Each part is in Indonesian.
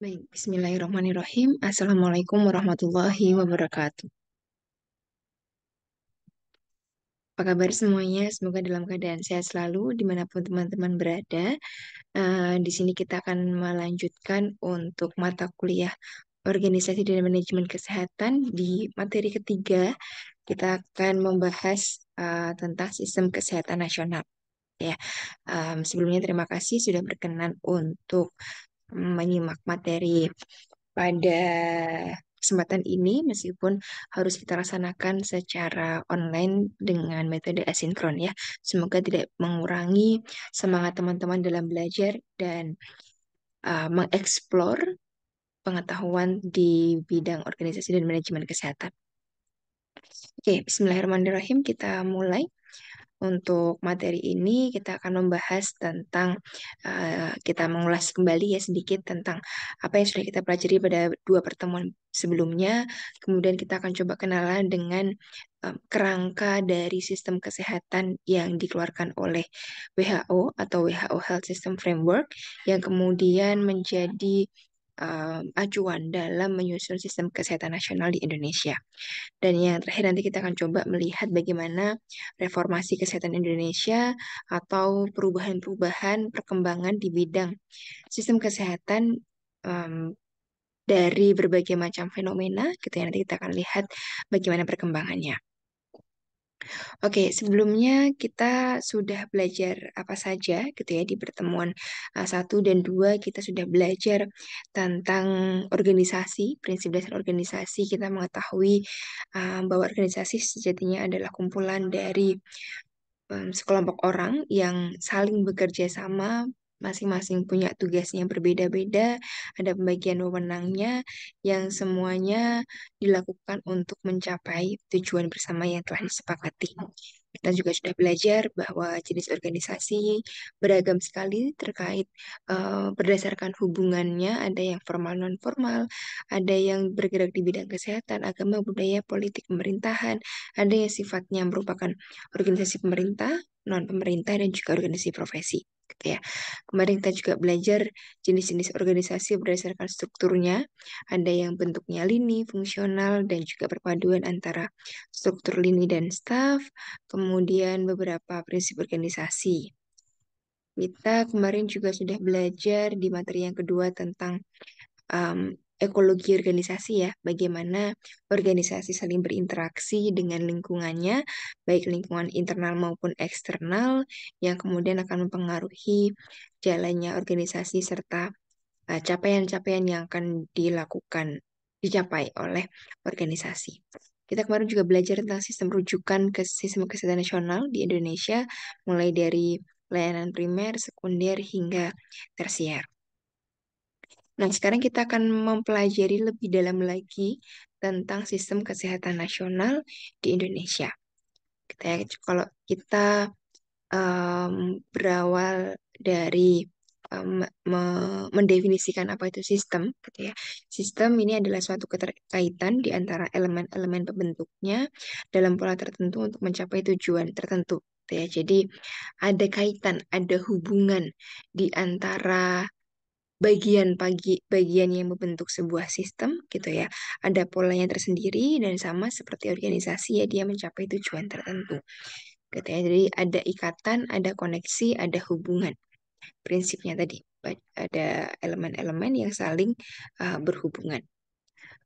Baik, Bismillahirrahmanirrahim. Assalamualaikum warahmatullahi wabarakatuh. Apa kabar semuanya? Semoga dalam keadaan sehat selalu dimanapun teman-teman berada. Di sini kita akan melanjutkan untuk mata kuliah Organisasi dan Manajemen Kesehatan di materi ketiga. Kita akan membahas tentang sistem kesehatan nasional. Ya, sebelumnya terima kasih sudah berkenan untuk menyimak materi pada kesempatan ini meskipun harus kita laksanakan secara online dengan metode asinkron ya. Semoga tidak mengurangi semangat teman-teman dalam belajar dan mengeksplor pengetahuan di bidang organisasi dan manajemen kesehatan. Oke, Bismillahirrahmanirrahim. Kita mulai. Untuk materi ini kita akan membahas tentang kita mengulas kembali ya sedikit tentang apa yang sudah kita pelajari pada dua pertemuan sebelumnya. Kemudian kita akan coba kenalan dengan kerangka dari sistem kesehatan yang dikeluarkan oleh WHO atau WHO Health System Framework yang kemudian menjadi acuan dalam menyusun sistem kesehatan nasional di Indonesia. Dan yang terakhir nanti kita akan coba melihat bagaimana reformasi kesehatan Indonesia atau perubahan-perubahan perkembangan di bidang sistem kesehatan dari berbagai macam fenomena gitu ya. Nanti kita akan lihat bagaimana perkembangannya. Oke, sebelumnya kita sudah belajar apa saja gitu ya di pertemuan 1 dan 2 kita sudah belajar tentang organisasi, prinsip dasar organisasi. Kita mengetahui bahwa organisasi sejatinya adalah kumpulan dari sekelompok orang yang saling bekerja sama, masing-masing punya tugasnya berbeda-beda, ada pembagian wewenangnya yang semuanya dilakukan untuk mencapai tujuan bersama yang telah disepakati. Kita juga sudah belajar bahwa jenis organisasi beragam sekali terkait berdasarkan hubungannya, ada yang formal non formal, ada yang bergerak di bidang kesehatan, agama, budaya, politik, pemerintahan, ada yang sifatnya merupakan organisasi pemerintah, non pemerintah dan juga organisasi profesi. Gitu ya. Kemarin kita juga belajar jenis-jenis organisasi berdasarkan strukturnya. Ada yang bentuknya lini, fungsional, dan juga perpaduan antara struktur lini dan staf. Kemudian beberapa prinsip organisasi. Kita kemarin juga sudah belajar di materi yang kedua tentang ekologi organisasi ya, bagaimana organisasi saling berinteraksi dengan lingkungannya, baik lingkungan internal maupun eksternal, yang kemudian akan mempengaruhi jalannya organisasi serta capaian-capaian yang akan dicapai oleh organisasi. Kita kemarin juga belajar tentang sistem rujukan ke sistem kesehatan nasional di Indonesia, mulai dari layanan primer, sekunder, hingga tersier. Nah, sekarang kita akan mempelajari lebih dalam lagi tentang sistem kesehatan nasional di Indonesia. Kalau kita berawal dari mendefinisikan apa itu sistem, gitu ya. Sistem ini adalah suatu keterkaitan di antara elemen-elemen pembentuknya dalam pola tertentu untuk mencapai tujuan tertentu, gitu ya. Jadi ada kaitan, ada hubungan di antara bagian yang membentuk sebuah sistem gitu ya. Ada polanya tersendiri dan sama seperti organisasi ya dia mencapai tujuan tertentu. Gitu ya. Jadi ada ikatan, ada koneksi, ada hubungan. Prinsipnya tadi ada elemen-elemen yang saling berhubungan.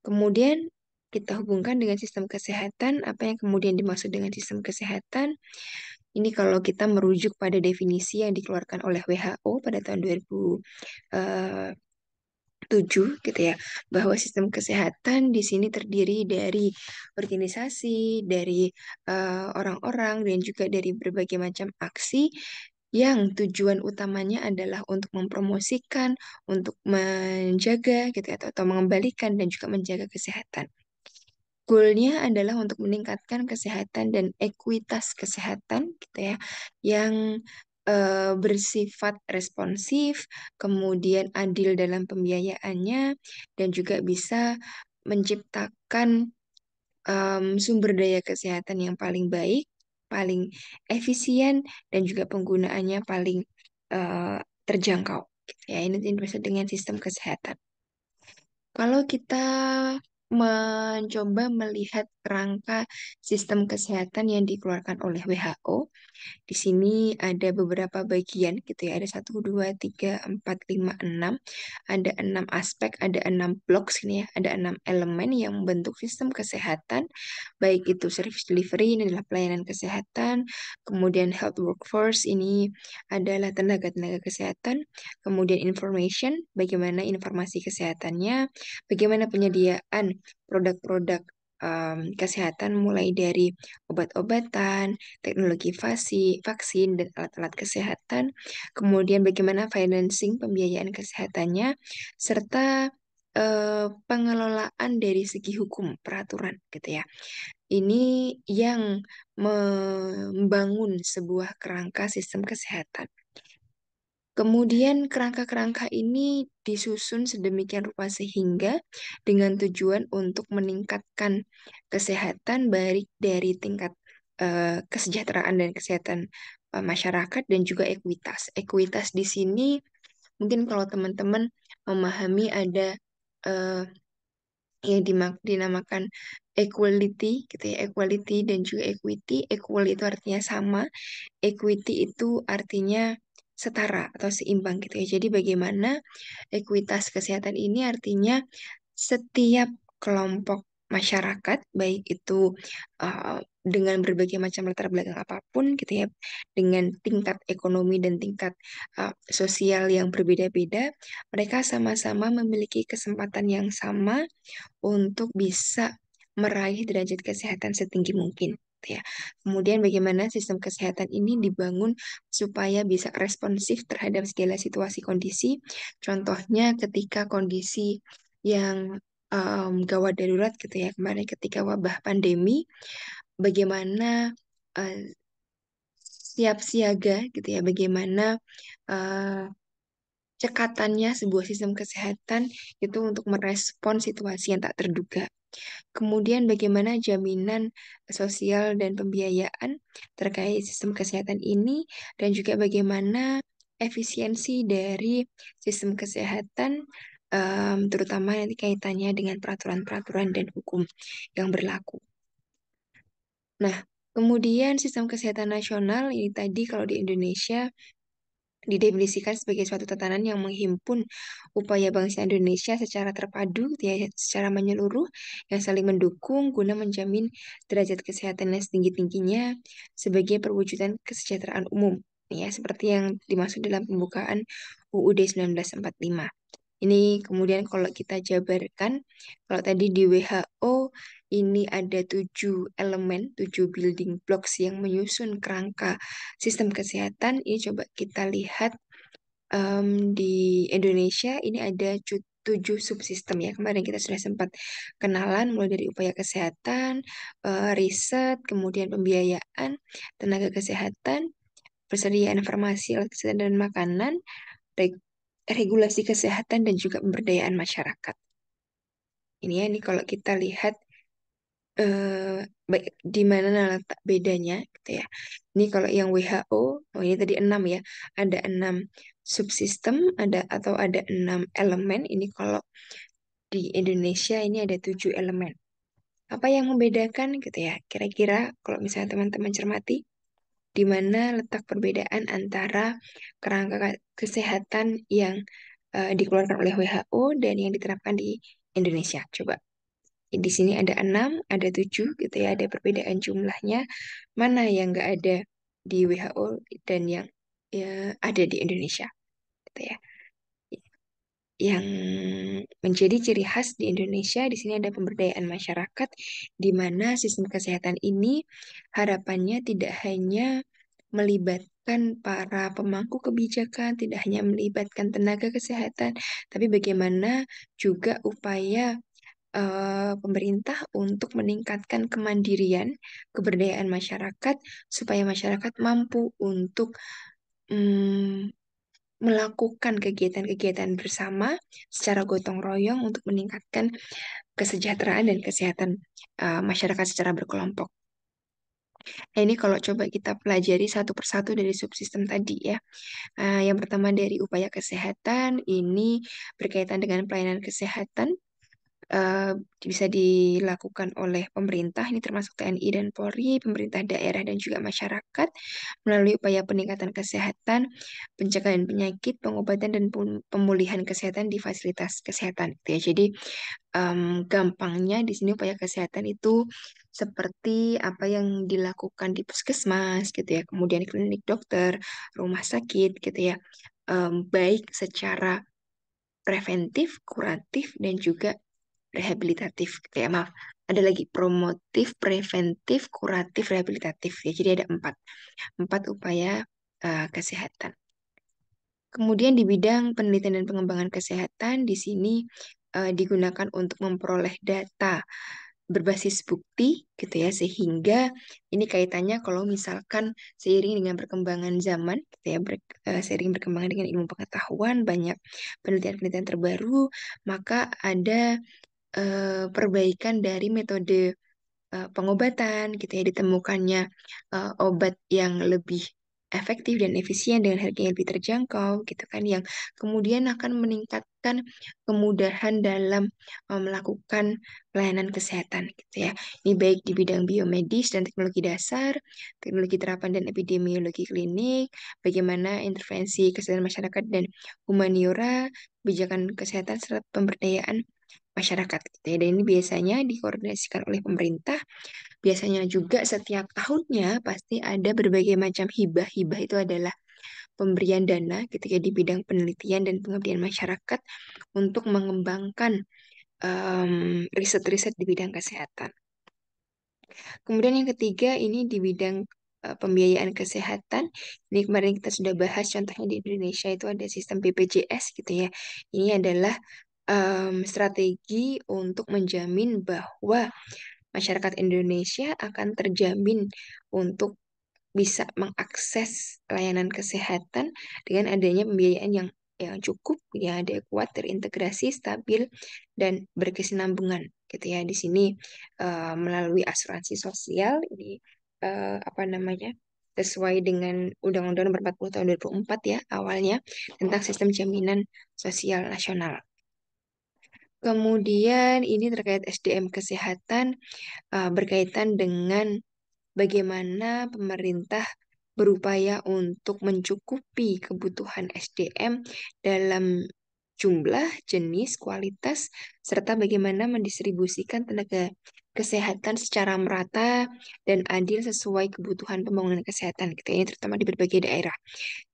Kemudian kita hubungkan dengan sistem kesehatan. Apa yang kemudian dimaksud dengan sistem kesehatan? Ini kalau kita merujuk pada definisi yang dikeluarkan oleh WHO pada tahun 2007 gitu ya, bahwa sistem kesehatan di sini terdiri dari organisasi, dari orang-orang, dan juga dari berbagai macam aksi yang tujuan utamanya adalah untuk mempromosikan, untuk menjaga gitu ya, atau mengembalikan dan juga menjaga kesehatan. Goalnya adalah untuk meningkatkan kesehatan dan ekuitas kesehatan gitu ya, yang bersifat responsif, kemudian adil dalam pembiayaannya, dan juga bisa menciptakan sumber daya kesehatan yang paling baik, paling efisien, dan juga penggunaannya paling eh, terjangkau. Gitu ya, ini dimaksud dengan sistem kesehatan. Kalau kita mencoba melihat kerangka sistem kesehatan yang dikeluarkan oleh WHO, di sini ada beberapa bagian gitu ya. Ada satu, dua, tiga, empat, lima, enam. Ada enam aspek, ada enam blok sini ya. Ada enam elemen yang membentuk sistem kesehatan. Baik itu service delivery, ini adalah pelayanan kesehatan. Kemudian health workforce, ini adalah tenaga-tenaga kesehatan. Kemudian information, bagaimana informasi kesehatannya. Bagaimana penyediaan produk-produk kesehatan mulai dari obat-obatan, teknologi vaksin, dan alat-alat kesehatan. Kemudian bagaimana financing pembiayaan kesehatannya, serta pengelolaan dari segi hukum peraturan gitu ya. Ini yang membangun sebuah kerangka sistem kesehatan. Kemudian kerangka-kerangka ini disusun sedemikian rupa sehingga dengan tujuan untuk meningkatkan kesehatan baik dari tingkat kesejahteraan dan kesehatan masyarakat dan juga ekuitas. Ekuitas di sini mungkin kalau teman-teman memahami ada eh, yang dinamakan equality gitu ya, equality dan juga equity. Equal itu artinya sama, equity itu artinya setara atau seimbang gitu ya. Jadi bagaimana ekuitas kesehatan ini artinya setiap kelompok masyarakat, baik itu dengan berbagai macam latar belakang apapun gitu ya, dengan tingkat ekonomi dan tingkat sosial yang berbeda-beda, mereka sama-sama memiliki kesempatan yang sama untuk bisa meraih derajat kesehatan setinggi mungkin, gitu ya. Kemudian bagaimana sistem kesehatan ini dibangun supaya bisa responsif terhadap segala situasi kondisi. Contohnya ketika kondisi yang gawat darurat gitu ya, kemarin ketika wabah pandemi, bagaimana eh, siap siaga gitu ya, bagaimana eh, cekatannya sebuah sistem kesehatan itu untuk merespon situasi yang tak terduga. Kemudian bagaimana jaminan sosial dan pembiayaan terkait sistem kesehatan ini dan juga bagaimana efisiensi dari sistem kesehatan terutama nanti kaitannya dengan peraturan-peraturan dan hukum yang berlaku. Nah, kemudian sistem kesehatan nasional ini tadi kalau di Indonesia didefinisikan sebagai suatu tatanan yang menghimpun upaya bangsa Indonesia secara terpadu, ya, secara menyeluruh, yang saling mendukung guna menjamin derajat kesehatan yang setinggi-tingginya sebagai perwujudan kesejahteraan umum, ya, seperti yang dimaksud dalam pembukaan UUD 1945. Ini kemudian kalau kita jabarkan, kalau tadi di WHO ini ada 7 elemen, 7 building blocks yang menyusun kerangka sistem kesehatan. Ini coba kita lihat di Indonesia ini ada 7 subsistem ya. Kemarin kita sudah sempat kenalan mulai dari upaya kesehatan, riset, kemudian pembiayaan, tenaga kesehatan, persediaan farmasi, alat kesehatan dan makanan, reg- regulasi kesehatan dan juga pemberdayaan masyarakat. Ini ya, ini kalau kita lihat di mana letak bedanya gitu ya. Ini kalau yang WHO, oh ini tadi 6 ya, ada 6 subsistem, ada 6 elemen. Ini kalau di Indonesia ini ada 7 elemen. Apa yang membedakan gitu ya? Kira-kira kalau misalnya teman-teman cermati, di mana letak perbedaan antara kerangka kesehatan yang dikeluarkan oleh WHO dan yang diterapkan di Indonesia? Coba. Di sini ada 6, ada 7 gitu ya, ada perbedaan jumlahnya. Mana yang nggak ada di WHO dan yang ada di Indonesia gitu ya. Yang menjadi ciri khas di Indonesia di sini ada pemberdayaan masyarakat di mana sistem kesehatan ini harapannya tidak hanya melibatkan para pemangku kebijakan, tidak hanya melibatkan tenaga kesehatan, tapi bagaimana juga upaya pemerintah untuk meningkatkan kemandirian, keberdayaan masyarakat, supaya masyarakat mampu untuk mm, melakukan kegiatan-kegiatan bersama secara gotong royong untuk meningkatkan kesejahteraan dan kesehatan masyarakat secara berkelompok. Nah, ini kalau coba kita pelajari satu persatu dari subsistem tadi ya. Yang pertama dari upaya kesehatan, ini berkaitan dengan pelayanan kesehatan. eh, bisa dilakukan oleh pemerintah, ini termasuk TNI dan Polri, pemerintah daerah dan juga masyarakat melalui upaya peningkatan kesehatan, pencegahan penyakit, pengobatan dan pemulihan kesehatan di fasilitas kesehatan. Gitu ya. Jadi gampangnya di sini upaya kesehatan itu seperti apa yang dilakukan di puskesmas gitu ya, kemudian klinik dokter, rumah sakit gitu ya. Baik secara preventif, kuratif, dan juga rehabilitatif gitu ya. Maaf, ada lagi promotif, preventif, kuratif, rehabilitatif ya. Jadi ada empat upaya kesehatan. Kemudian di bidang penelitian dan pengembangan kesehatan di sini digunakan untuk memperoleh data berbasis bukti gitu ya, sehingga ini kaitannya kalau misalkan seiring dengan perkembangan zaman gitu ya, seiring berkembangnya dengan ilmu pengetahuan, banyak penelitian-penelitian terbaru, maka ada perbaikan dari metode pengobatan gitu ya, ditemukannya obat yang lebih efektif dan efisien dengan harga yang lebih terjangkau gitu kan, yang kemudian akan meningkatkan kemudahan dalam melakukan pelayanan kesehatan gitu ya. Ini baik di bidang biomedis dan teknologi dasar, teknologi terapan dan epidemiologi klinik, bagaimana intervensi kesehatan masyarakat dan humaniora, kebijakan kesehatan serta pemberdayaan masyarakat gitu ya. Dan ini biasanya dikoordinasikan oleh pemerintah. Biasanya juga setiap tahunnya pasti ada berbagai macam hibah. Hibah itu adalah pemberian dana gitu ya di bidang penelitian dan pengabdian masyarakat untuk mengembangkan riset-riset di bidang kesehatan. Kemudian yang ketiga ini di bidang pembiayaan kesehatan. Ini kemarin kita sudah bahas contohnya di Indonesia itu ada sistem BPJS gitu ya. Ini adalah strategi untuk menjamin bahwa masyarakat Indonesia akan terjamin untuk bisa mengakses layanan kesehatan dengan adanya pembiayaan yang cukup, yang adekuat, terintegrasi, stabil, dan berkesinambungan gitu ya. Di sini melalui asuransi sosial ini apa namanya? Sesuai dengan Undang-Undang Nomor 40 Tahun 2004 ya awalnya tentang sistem jaminan sosial nasional. Kemudian ini terkait SDM kesehatan berkaitan dengan bagaimana pemerintah berupaya untuk mencukupi kebutuhan SDM dalam jumlah, jenis, kualitas, serta bagaimana mendistribusikan tenaga kesehatan secara merata dan adil sesuai kebutuhan pembangunan kesehatan gitu ya, terutama di berbagai daerah.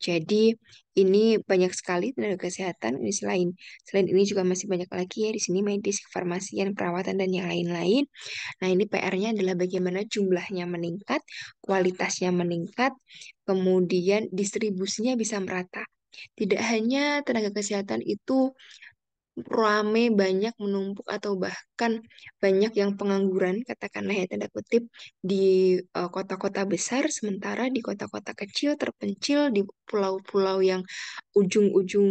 Jadi ini banyak sekali tenaga kesehatan. Ini selain ini juga masih banyak lagi ya di sini medis, kefarmasian, perawatan dan yang lain-lain. Nah, ini PR-nya adalah bagaimana jumlahnya meningkat, kualitasnya meningkat, kemudian distribusinya bisa merata. Tidak hanya tenaga kesehatan itu rame, banyak menumpuk, atau bahkan banyak yang pengangguran, katakanlah ya tanda kutip, di kota-kota besar, sementara di kota-kota kecil, terpencil, di pulau-pulau yang ujung-ujung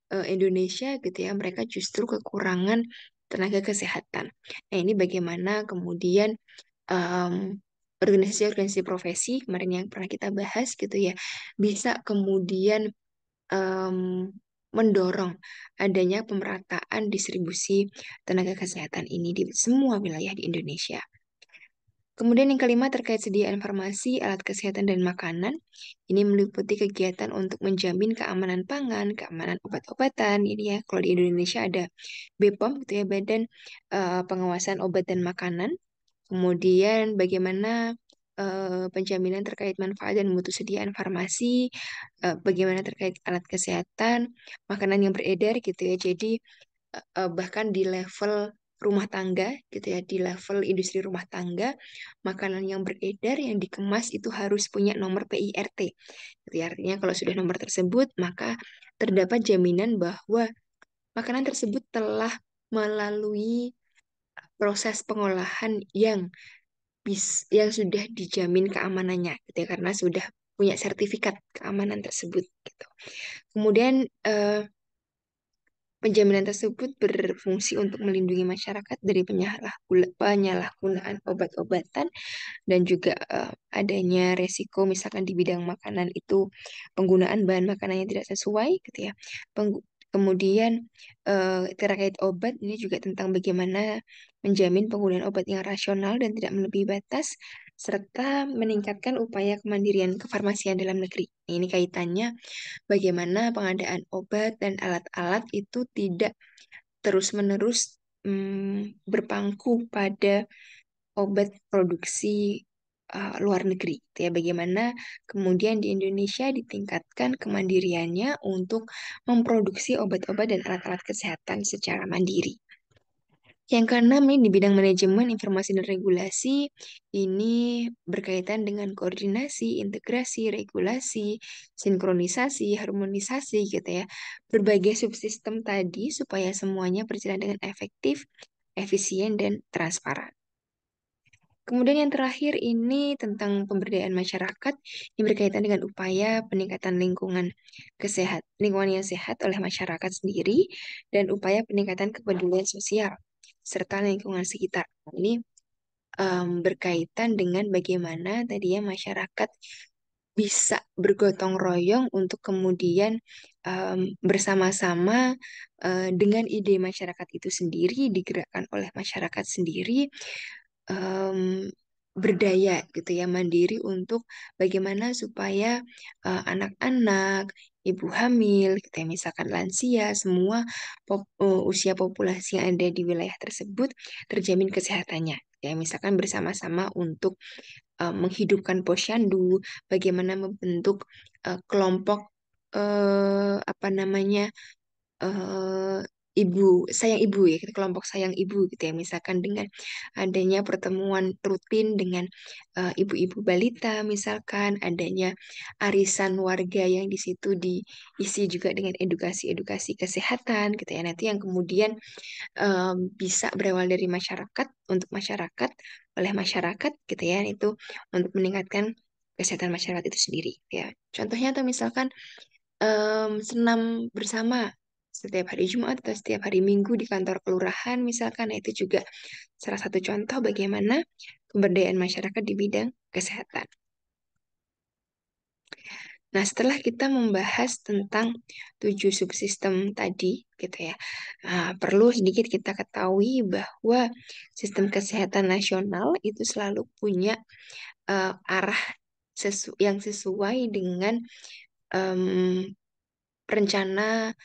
Indonesia gitu ya, mereka justru kekurangan tenaga kesehatan. Nah, ini bagaimana kemudian em, organisasi-organisasi profesi kemarin yang pernah kita bahas gitu ya, bisa kemudian em, mendorong adanya pemerataan distribusi tenaga kesehatan ini di semua wilayah di Indonesia. Kemudian yang kelima terkait sediaan farmasi, alat kesehatan dan makanan. Ini meliputi kegiatan untuk menjamin keamanan pangan, keamanan obat-obatan. Ini ya, kalau di Indonesia ada BPOM gitu ya, Badan Pengawasan Obat dan Makanan. Kemudian bagaimana penjaminan terkait manfaat dan mutu sediaan farmasi, bagaimana terkait alat kesehatan, makanan yang beredar gitu ya. Jadi bahkan di level rumah tangga gitu ya, di level industri rumah tangga, makanan yang beredar yang dikemas itu harus punya nomor PIRT. Gitu ya. Artinya kalau sudah nomor tersebut, maka terdapat jaminan bahwa makanan tersebut telah melalui proses pengolahan yang sudah dijamin keamanannya gitu ya, karena sudah punya sertifikat keamanan tersebut gitu. Kemudian penjaminan tersebut berfungsi untuk melindungi masyarakat dari penyalahgunaan obat-obatan dan juga adanya resiko misalkan di bidang makanan itu penggunaan bahan makanan yang tidak sesuai gitu ya. Kemudian terkait obat ini juga tentang bagaimana menjamin penggunaan obat yang rasional dan tidak melebihi batas, serta meningkatkan upaya kemandirian kefarmasian dalam negeri. Nah, ini kaitannya bagaimana pengadaan obat dan alat-alat itu tidak terus-menerus berpangku pada obat produksi luar negeri. Gitu ya, bagaimana kemudian di Indonesia ditingkatkan kemandiriannya untuk memproduksi obat-obat dan alat-alat kesehatan secara mandiri. Yang keenam ini di bidang manajemen informasi dan regulasi, ini berkaitan dengan koordinasi, integrasi, regulasi, sinkronisasi, harmonisasi gitu ya. Berbagai subsistem tadi supaya semuanya berjalan dengan efektif, efisien, dan transparan. Kemudian yang terakhir ini tentang pemberdayaan masyarakat yang berkaitan dengan upaya peningkatan lingkungan yang sehat oleh masyarakat sendiri dan upaya peningkatan kepedulian sosial serta lingkungan sekitar. Ini berkaitan dengan bagaimana tadi ya masyarakat bisa bergotong royong untuk kemudian bersama-sama dengan ide masyarakat itu sendiri digerakkan oleh masyarakat sendiri em, berdaya gitu ya, mandiri untuk bagaimana supaya anak-anak, ibu hamil, gitu ya, misalkan lansia, semua usia populasi yang ada di wilayah tersebut terjamin kesehatannya. Ya, misalkan bersama-sama untuk menghidupkan posyandu, bagaimana membentuk kelompok apa namanya eh, ibu sayang ibu ya, kelompok sayang ibu gitu ya, misalkan dengan adanya pertemuan rutin dengan ibu-ibu balita, misalkan adanya arisan warga yang di situ diisi juga dengan edukasi-edukasi kesehatan gitu ya, nanti yang kemudian bisa berawal dari masyarakat untuk masyarakat oleh masyarakat gitu ya, itu untuk meningkatkan kesehatan masyarakat itu sendiri ya. Contohnya atau misalkan senam bersama setiap hari Jumat atau setiap hari Minggu di kantor kelurahan misalkan. Nah, itu juga salah satu contoh bagaimana pemberdayaan masyarakat di bidang kesehatan. Nah, setelah kita membahas tentang 7 subsistem tadi, gitu ya, perlu sedikit kita ketahui bahwa sistem kesehatan nasional itu selalu punya arah yang sesuai dengan em, rencana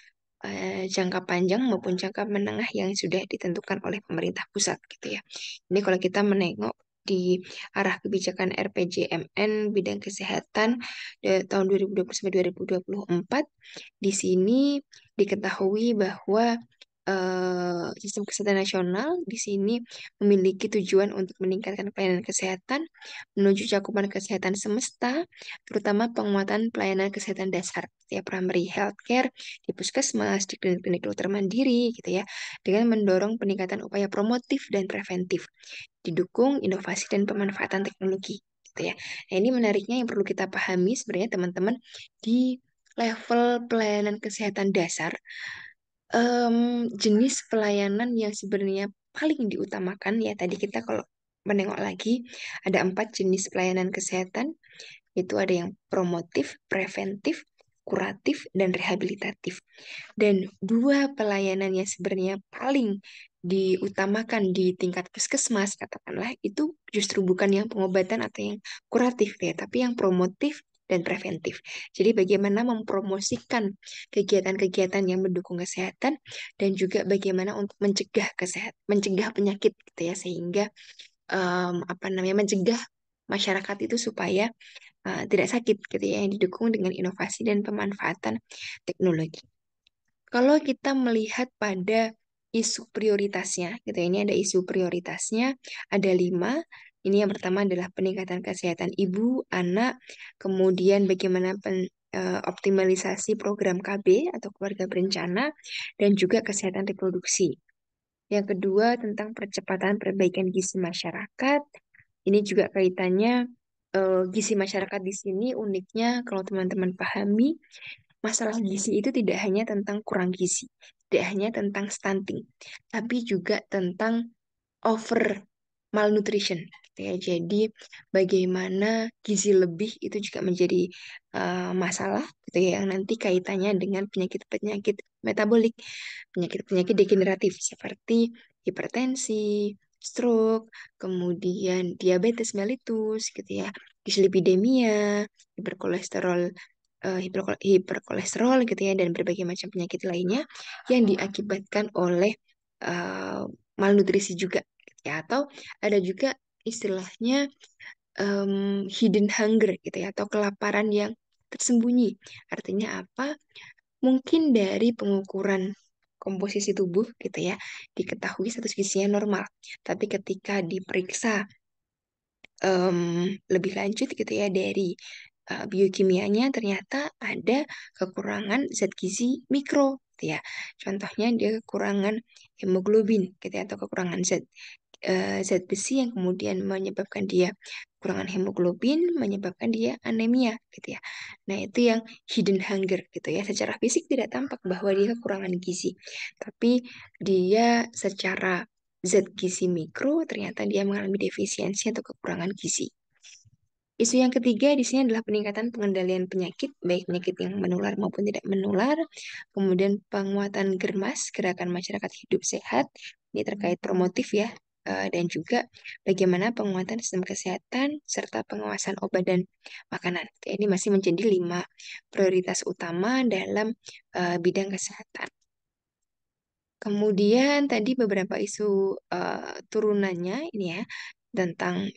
jangka panjang maupun jangka menengah yang sudah ditentukan oleh pemerintah pusat gitu ya. Ini kalau kita menengok di arah kebijakan RPJMN bidang kesehatan tahun 2020 sampai 2024, di sini diketahui bahwa sistem kesehatan nasional di sini memiliki tujuan untuk meningkatkan pelayanan kesehatan menuju cakupan kesehatan semesta, terutama penguatan pelayanan kesehatan dasar, ya primary healthcare di puskesmas, di klinik-klinik dokter mandiri, gitu ya, dengan mendorong peningkatan upaya promotif dan preventif, didukung inovasi dan pemanfaatan teknologi, gitu ya. Nah, ini menariknya yang perlu kita pahami sebenarnya teman-teman di level pelayanan kesehatan dasar, jenis pelayanan yang sebenarnya paling diutamakan ya tadi kita kalau menengok lagi ada 4 jenis pelayanan kesehatan, itu ada yang promotif, preventif, kuratif, dan rehabilitatif. Dan 2 pelayanan yang sebenarnya paling diutamakan di tingkat puskesmas, katakanlah, itu justru bukan yang pengobatan atau yang kuratif ya, tapi yang promotif dan preventif. Jadi bagaimana mempromosikan kegiatan-kegiatan yang mendukung kesehatan dan juga bagaimana untuk mencegah penyakit gitu ya, sehingga apa namanya mencegah masyarakat itu supaya tidak sakit gitu ya, yang didukung dengan inovasi dan pemanfaatan teknologi. Kalau kita melihat pada isu prioritasnya, gitu ya, ini ada isu prioritasnya, ada 5. Ini yang pertama adalah peningkatan kesehatan ibu, anak, kemudian bagaimana optimalisasi program KB atau keluarga berencana, dan juga kesehatan reproduksi. Yang kedua tentang percepatan perbaikan gizi masyarakat. Ini juga kaitannya gizi masyarakat di sini uniknya kalau teman-teman pahami, masalah gizi itu tidak hanya tentang kurang gizi, tidak hanya tentang stunting, tapi juga tentang over malnutrition. gitu ya. Jadi bagaimana gizi lebih itu juga menjadi masalah gitu ya, yang nanti kaitannya dengan penyakit-penyakit metabolik, penyakit-penyakit degeneratif seperti hipertensi, stroke, kemudian diabetes mellitus gitu ya, dislipidemia, hiperkolesterol, hiperkolesterol gitu ya, dan berbagai macam penyakit lainnya yang diakibatkan oleh eh, malnutrisi juga gitu ya. Atau ada juga istilahnya hidden hunger gitu ya, atau kelaparan yang tersembunyi. Artinya apa? Mungkin dari pengukuran komposisi tubuh gitu ya, diketahui status gizinya normal. Tapi ketika diperiksa em, lebih lanjut gitu ya dari biokimianya, ternyata ada kekurangan zat gizi mikro gitu ya. Contohnya dia kekurangan hemoglobin gitu ya, atau kekurangan zat besi yang kemudian menyebabkan dia kekurangan hemoglobin, menyebabkan dia anemia gitu ya. Nah, itu yang hidden hunger gitu ya. Secara fisik tidak tampak bahwa dia kekurangan gizi, tapi dia secara zat gizi mikro ternyata dia mengalami defisiensi atau kekurangan gizi. Isu yang ketiga di sini adalah peningkatan pengendalian penyakit, baik penyakit yang menular maupun tidak menular. Kemudian penguatan GERMAS, Gerakan Masyarakat Hidup Sehat, ini terkait promotif ya. Dan juga bagaimana penguatan sistem kesehatan serta pengawasan obat dan makanan. Ini masih menjadi 5 prioritas utama dalam bidang kesehatan. Kemudian tadi beberapa isu turunannya ini ya, tentang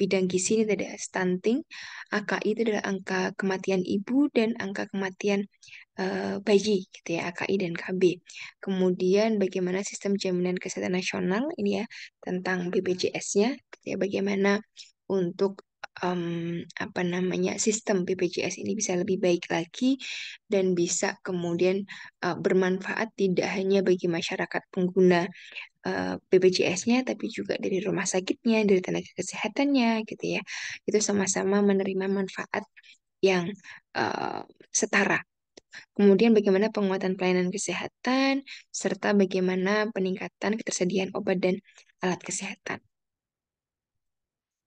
bidang gizi ini ada stunting, AKI itu adalah angka kematian ibu dan angka kematian bayi gitu ya, AKI dan KB. Kemudian bagaimana sistem jaminan kesehatan nasional ini ya, tentang BPJS-nya gitu ya, bagaimana untuk apa namanya, sistem BPJS ini bisa lebih baik lagi dan bisa kemudian bermanfaat tidak hanya bagi masyarakat pengguna BPJS-nya, tapi juga dari rumah sakitnya, dari tenaga kesehatannya gitu ya. Itu sama-sama menerima manfaat yang eh, setara. Kemudian bagaimana penguatan pelayanan kesehatan, serta bagaimana peningkatan ketersediaan obat dan alat kesehatan.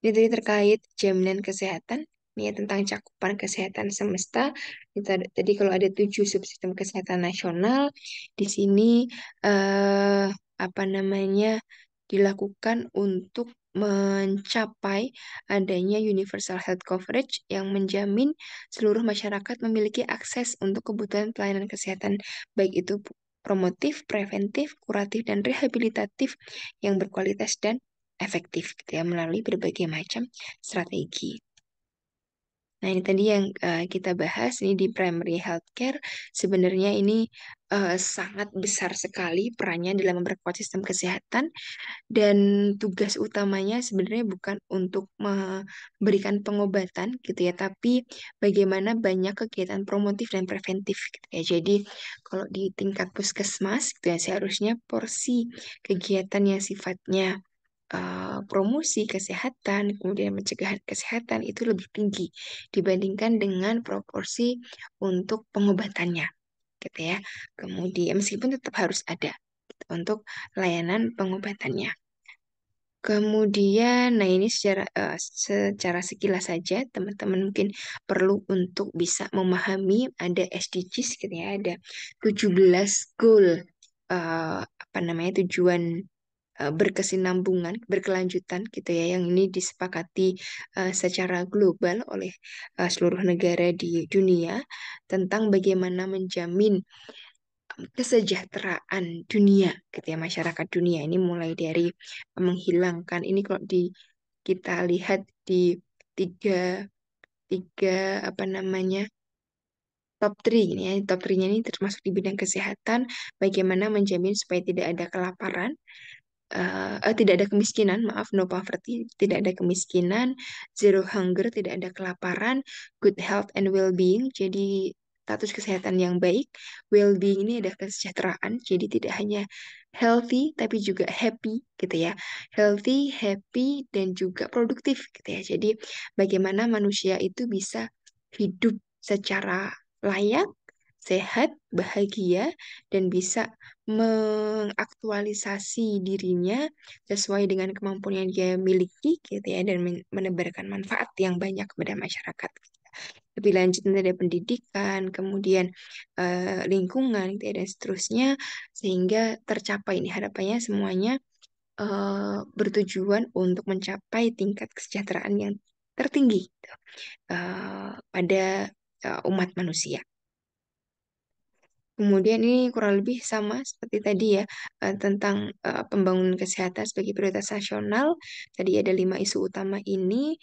Ini tadi terkait jaminan kesehatan, ini ya tentang cakupan kesehatan semesta. Tadi kalau ada 7 subsistem kesehatan nasional, di sini eh, apa namanya dilakukan untuk mencapai adanya universal health coverage yang menjamin seluruh masyarakat memiliki akses untuk kebutuhan pelayanan kesehatan, baik itu promotif, preventif, kuratif, dan rehabilitatif yang berkualitas dan efektif gitu ya, melalui berbagai macam strategi. Nah, ini tadi yang kita bahas ini di primary healthcare. Sebenarnya ini sangat besar sekali perannya dalam memperkuat sistem kesehatan, dan tugas utamanya sebenarnya bukan untuk memberikan pengobatan gitu ya, tapi bagaimana banyak kegiatan promotif dan preventif gitu ya. Jadi kalau di tingkat puskesmas gitu ya, seharusnya porsi kegiatan yang sifatnya promosi kesehatan, kemudian pencegahan kesehatan itu lebih tinggi dibandingkan dengan proporsi untuk pengobatannya, gitu ya. Kemudian meskipun tetap harus ada gitu, untuk layanan pengobatannya. Kemudian, nah ini secara sekilas saja teman-teman mungkin perlu untuk bisa memahami ada SDGs gitu ya, ada 17 goal apa namanya, tujuan berkesinambungan, berkelanjutan gitu ya, yang ini disepakati secara global oleh seluruh negara di dunia tentang bagaimana menjamin kesejahteraan dunia gitu ya, masyarakat dunia ini, mulai dari menghilangkan ini, kalau kita lihat di tiga tiga apa namanya, top 3 ini ya, top 3-nya ini termasuk di bidang kesehatan, bagaimana menjamin supaya tidak ada kelaparan, tidak ada kemiskinan, maaf, no poverty, tidak ada kemiskinan, zero hunger, tidak ada kelaparan, good health and well-being, jadi status kesehatan yang baik, well-being ini adalah kesejahteraan, jadi tidak hanya healthy, tapi juga happy, gitu ya, healthy, happy, dan juga produktif, gitu ya, jadi bagaimana manusia itu bisa hidup secara layak, sehat, bahagia, dan bisa mengaktualisasi dirinya sesuai dengan kemampuan yang dia miliki gitu ya, dan menebarkan manfaat yang banyak kepada masyarakat. Lebih lanjut nanti ada pendidikan, kemudian lingkungan gitu ya, dan seterusnya, sehingga tercapai ini harapannya semuanya bertujuan untuk mencapai tingkat kesejahteraan yang tertinggi gitu, pada umat manusia. Kemudian ini kurang lebih sama seperti tadi ya, tentang pembangunan kesehatan sebagai prioritas nasional. Tadi ada 5 isu utama ini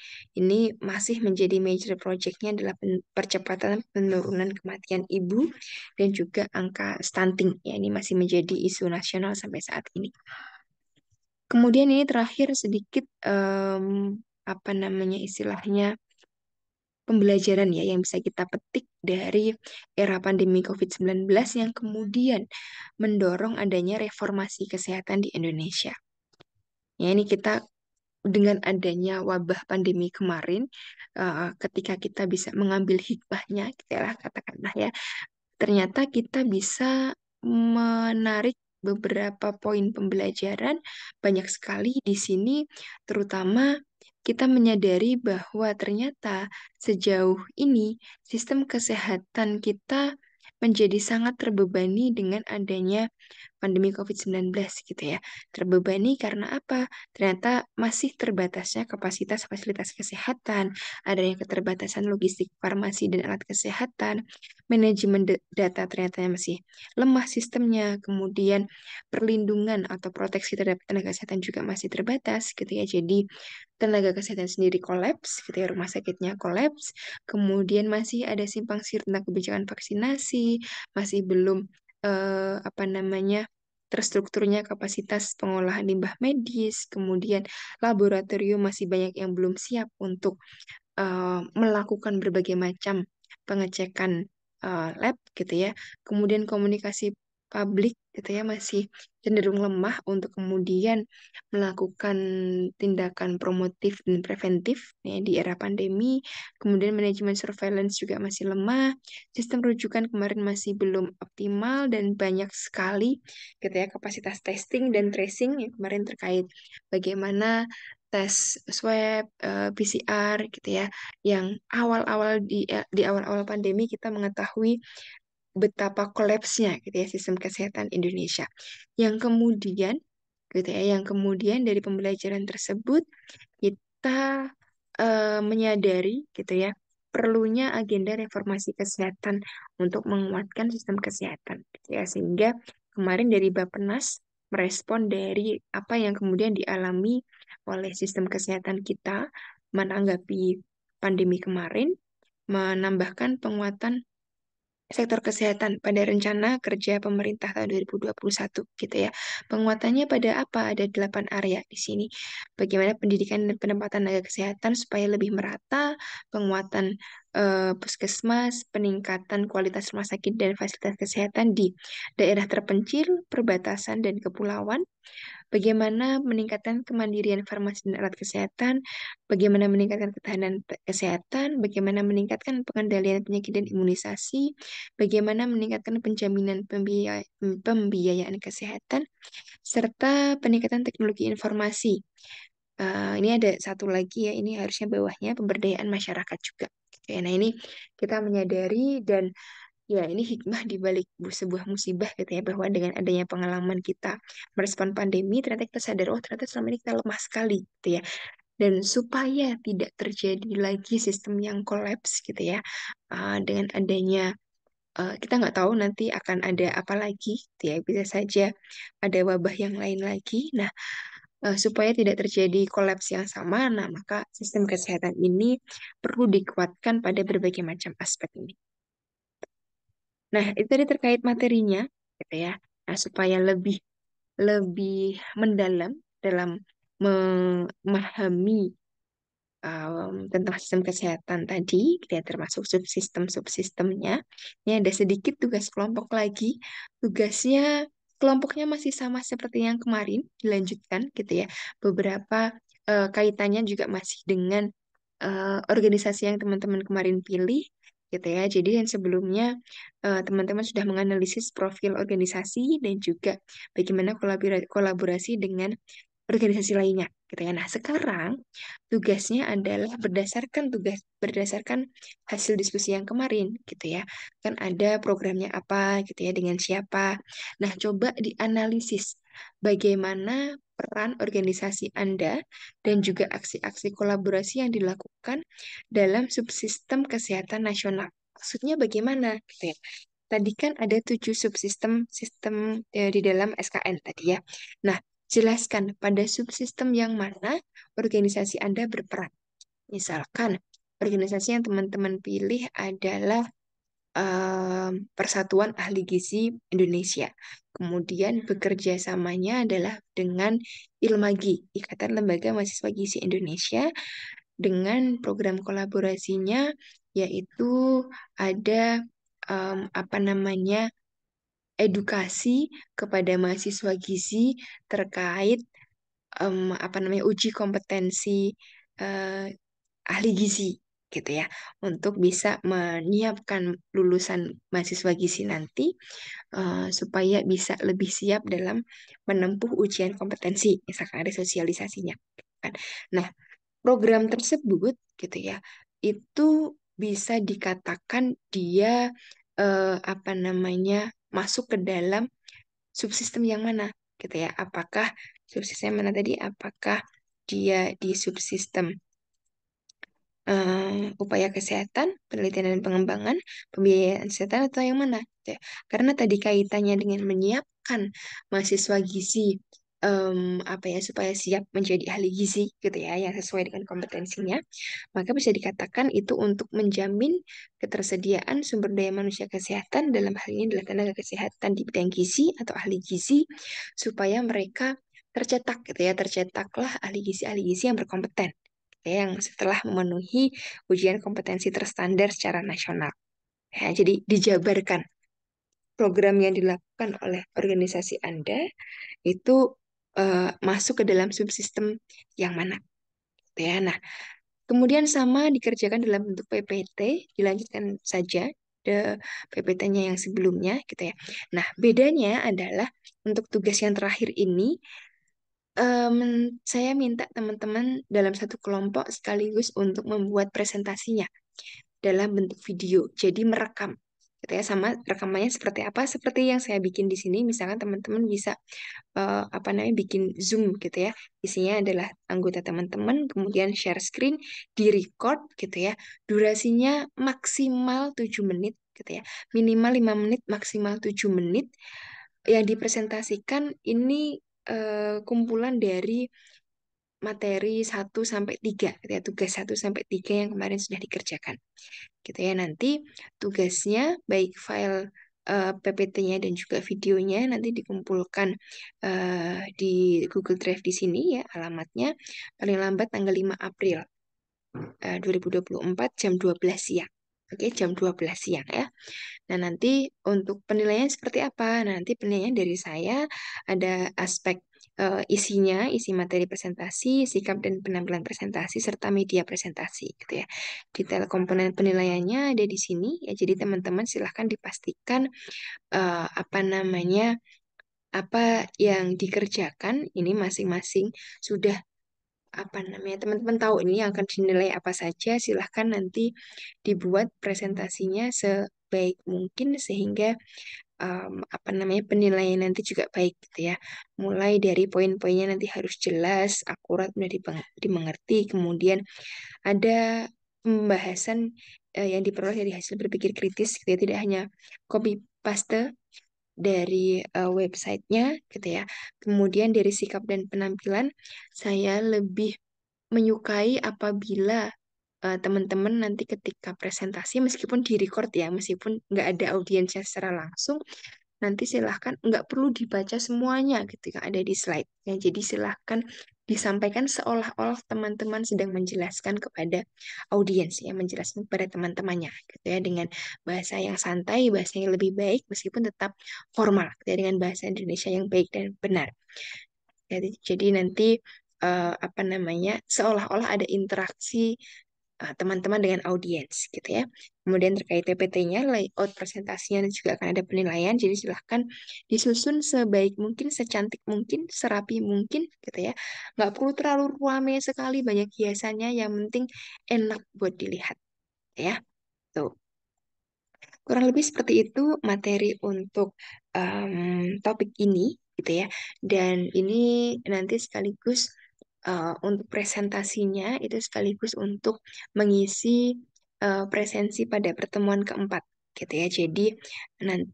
masih menjadi major project-nya adalah percepatan penurunan kematian ibu dan juga angka stunting. Ya, ini masih menjadi isu nasional sampai saat ini. Kemudian ini terakhir sedikit apa namanya istilahnya pembelajaran ya yang bisa kita petik dari era pandemi COVID-19 yang kemudian mendorong adanya reformasi kesehatan di Indonesia. Ya, ini kita dengan adanya wabah pandemi kemarin, ketika kita bisa mengambil hikmahnya, kita lah katakanlah ya, ternyata kita bisa menarik beberapa poin pembelajaran banyak sekali di sini, terutama kita menyadari bahwa ternyata sejauh ini sistem kesehatan kita menjadi sangat terbebani dengan adanya pandemi COVID-19 gitu ya. Terbebani karena apa? Ternyata masih terbatasnya kapasitas fasilitas kesehatan, adanya keterbatasan logistik farmasi dan alat kesehatan, manajemen data ternyata masih lemah sistemnya, kemudian perlindungan atau proteksi terhadap tenaga kesehatan juga masih terbatas gitu ya. Jadi tenaga kesehatan sendiri kolaps gitu ya, rumah sakitnya kolaps, kemudian masih ada simpang siur tentang kebijakan vaksinasi, masih belum apa namanya terstrukturnya kapasitas pengolahan limbah medis, kemudian laboratorium masih banyak yang belum siap untuk melakukan berbagai macam pengecekan lab gitu ya. Kemudian komunikasi publik gitu ya masih cenderung lemah untuk kemudian melakukan tindakan promotif dan preventif ya, di era pandemi. Kemudian manajemen surveillance juga masih lemah. Sistem rujukan kemarin masih belum optimal dan banyak sekali gitu ya kapasitas testing dan tracing yang kemarin terkait bagaimana tes swab, PCR gitu ya, yang awal-awal di awal-awal pandemi kita mengetahui betapa kolapsnya gitu ya sistem kesehatan Indonesia. Yang kemudian dari pembelajaran tersebut kita menyadari gitu ya perlunya agenda reformasi kesehatan untuk menguatkan sistem kesehatan gitu ya, sehingga kemarin dari Bappenas merespon dari apa yang kemudian dialami oleh sistem kesehatan kita menanggapi pandemi kemarin, menambahkan penguatan sektor kesehatan pada rencana kerja pemerintah tahun 2021 gitu ya. Penguatannya pada apa? Ada 8 area di sini. Bagaimana pendidikan dan penempatan tenaga kesehatan supaya lebih merata, penguatan puskesmas, peningkatan kualitas rumah sakit dan fasilitas kesehatan di daerah terpencil, perbatasan dan kepulauan, bagaimana meningkatkan kemandirian farmasi dan alat kesehatan, bagaimana meningkatkan ketahanan kesehatan, bagaimana meningkatkan pengendalian penyakit dan imunisasi, bagaimana meningkatkan penjaminan pembiayaan kesehatan, serta peningkatan teknologi informasi. Ini ada satu lagi ya, ini harusnya bawahnya pemberdayaan masyarakat juga. Oke, nah ini kita menyadari dan ya, ini hikmah di balik sebuah musibah gitu ya, bahwa dengan adanya pengalaman kita merespon pandemi, ternyata kita sadar, oh ternyata selama ini kita lemah sekali gitu ya. Dan supaya tidak terjadi lagi sistem yang kolaps gitu ya, dengan adanya kita nggak tahu nanti akan ada apa lagi gitu ya, bisa saja ada wabah yang lain lagi. Nah, supaya tidak terjadi kolaps yang sama, nah maka sistem kesehatan ini perlu dikuatkan pada berbagai macam aspek ini. Nah, itu tadi terkait materinya, gitu ya. Nah, supaya lebih lebih mendalam dalam memahami tentang sistem kesehatan tadi, gitu ya, termasuk subsistem-subsistemnya. Ini ada sedikit tugas kelompok lagi. Tugasnya kelompoknya masih sama seperti yang kemarin, dilanjutkan, gitu ya. Beberapa kaitannya juga masih dengan organisasi yang teman-teman kemarin pilih. gitu ya. Jadi yang sebelumnya teman-teman sudah menganalisis profil organisasi dan juga bagaimana kolaborasi dengan organisasi lainnya gitu ya. Nah, sekarang tugasnya adalah berdasarkan hasil diskusi yang kemarin gitu ya. Kan ada programnya apa gitu ya, dengan siapa. Nah, coba dianalisis bagaimana peran organisasi Anda dan juga aksi-aksi kolaborasi yang dilakukan dalam subsistem kesehatan nasional. Maksudnya bagaimana gitu ya. Tadi kan ada 7 sistem di dalam SKN tadi ya. Nah, jelaskan pada subsistem yang mana organisasi Anda berperan. Misalkan, organisasi yang teman-teman pilih adalah Persatuan Ahli Gizi Indonesia. Kemudian bekerja samanya adalah dengan ILMAGI, Ikatan Lembaga Mahasiswa Gizi Indonesia, dengan program kolaborasinya yaitu ada apa namanya, edukasi kepada mahasiswa gizi terkait apa namanya, uji kompetensi eh, ahli gizi gitu ya, untuk bisa menyiapkan lulusan mahasiswa gizi nanti supaya bisa lebih siap dalam menempuh ujian kompetensi, misalkan ada sosialisasinya kan. Nah, program tersebut gitu ya, itu bisa dikatakan dia apa namanya, masuk ke dalam subsistem yang mana gitu ya. Apakah subsistem mana tadi? Apakah dia di subsistem upaya kesehatan, penelitian dan pengembangan, pembiayaan kesehatan atau yang mana? Gitu ya. Karena tadi kaitannya dengan menyiapkan mahasiswa gizi apa ya, supaya siap menjadi ahli gizi gitu ya, yang sesuai dengan kompetensinya, maka bisa dikatakan itu untuk menjamin ketersediaan sumber daya manusia kesehatan, dalam hal ini adalah tenaga kesehatan di bidang gizi atau ahli gizi, supaya mereka tercetak gitu ya, tercetaklah ahli gizi yang berkompeten yang setelah memenuhi ujian kompetensi terstandar secara nasional. Ya, jadi dijabarkan program yang dilakukan oleh organisasi Anda itu masuk ke dalam subsistem yang mana. Ya, nah, kemudian sama dikerjakan dalam bentuk PPT, dilanjutkan saja PPT-nya yang sebelumnya gitu ya. Nah, bedanya adalah untuk tugas yang terakhir ini saya minta teman-teman dalam satu kelompok sekaligus untuk membuat presentasinya dalam bentuk video. Jadi merekam. Gitu ya, sama rekamannya seperti apa? Seperti yang saya bikin di sini. Misalkan teman-teman bisa apa namanya, bikin Zoom gitu ya. Isinya adalah anggota teman-teman, kemudian share screen, di-record gitu ya. Durasinya maksimal 7 menit gitu ya. Minimal 5 menit, maksimal 7 menit. Yang dipresentasikan ini kumpulan dari materi 1 sampai 3 gitu ya, tugas 1 sampai 3 yang kemarin sudah dikerjakan gitu ya. Nanti tugasnya baik file PPT-nya dan juga videonya nanti dikumpulkan di Google Drive di sini ya, alamatnya paling lambat tanggal 5 April 2024 jam 12 siang. Oke, jam 12 siang ya. Nah, nanti untuk penilaian seperti apa? Nah, nanti penilaian dari saya ada aspek isinya, isi materi presentasi, sikap dan penampilan presentasi, serta media presentasi gitu ya. Detail komponen penilaiannya ada di sini ya. Jadi teman-teman silahkan dipastikan apa namanya, apa yang dikerjakan ini masing-masing sudah, apa namanya, teman-teman tahu ini yang akan dinilai apa saja. Silahkan nanti dibuat presentasinya sebaik mungkin sehingga apa namanya, penilaian nanti juga baik gitu ya. Mulai dari poin-poinnya nanti harus jelas, akurat, mudah dimengerti. Kemudian ada pembahasan yang diperoleh dari hasil berpikir kritis gitu ya. Tidak hanya copy paste dari websitenya gitu ya. Kemudian dari sikap dan penampilan, saya lebih menyukai apabila teman-teman nanti ketika presentasi, meskipun di record ya, meskipun nggak ada audiensnya secara langsung, nanti silahkan nggak perlu dibaca semuanya ketika ada di slide. Ya, jadi silahkan disampaikan seolah-olah teman-teman sedang menjelaskan kepada audiens, ya, menjelaskan kepada teman-temannya, gitu ya, dengan bahasa yang santai, bahasa yang lebih baik, meskipun tetap formal, gitu ya, dengan bahasa Indonesia yang baik dan benar. Jadi nanti apa namanya, seolah-olah ada interaksi teman-teman dengan audiens gitu ya. Kemudian terkait PPT-nya, layout presentasinya dan juga akan ada penilaian. Jadi silahkan disusun sebaik mungkin, secantik mungkin, serapi mungkin gitu ya. Nggak perlu terlalu ramai sekali, banyak hiasannya. Yang penting enak buat dilihat ya. Tuh. Kurang lebih seperti itu materi untuk topik ini gitu ya. Dan ini nanti sekaligus untuk presentasinya itu sekaligus untuk mengisi presensi pada pertemuan keempat gitu ya. Jadi nanti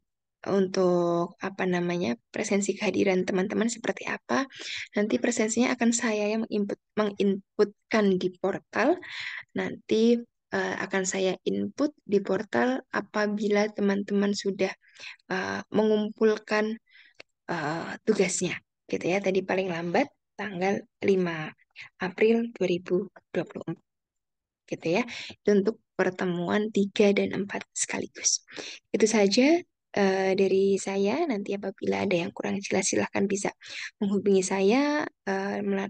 untuk apa namanya presensi kehadiran teman-teman seperti apa nanti presensinya akan saya yang menginputkan di portal. Nanti akan saya input di portal apabila teman-teman sudah mengumpulkan tugasnya. Gitu ya, tadi paling lambat tanggal 5 April 2024. Gitu ya, itu untuk pertemuan 3 dan 4 sekaligus. Itu saja dari saya. Nanti apabila ada yang kurang jelas silahkan bisa menghubungi saya,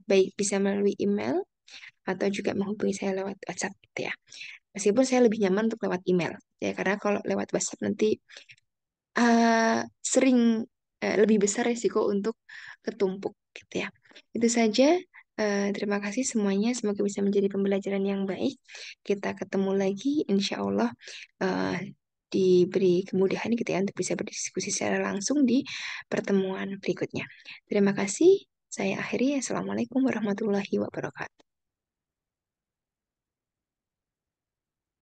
baik bisa melalui email atau juga menghubungi saya lewat WhatsApp gitu ya. Meskipun saya lebih nyaman untuk lewat email, ya karena kalau lewat WhatsApp nanti sering lebih besar resiko untuk ketumpuk gitu ya. Itu saja. Terima kasih semuanya. Semoga bisa menjadi pembelajaran yang baik. Kita ketemu lagi, insya Allah diberi kemudahan gitu ya untuk bisa berdiskusi secara langsung di pertemuan berikutnya. Terima kasih. Saya akhiri. Assalamualaikum warahmatullahi wabarakatuh.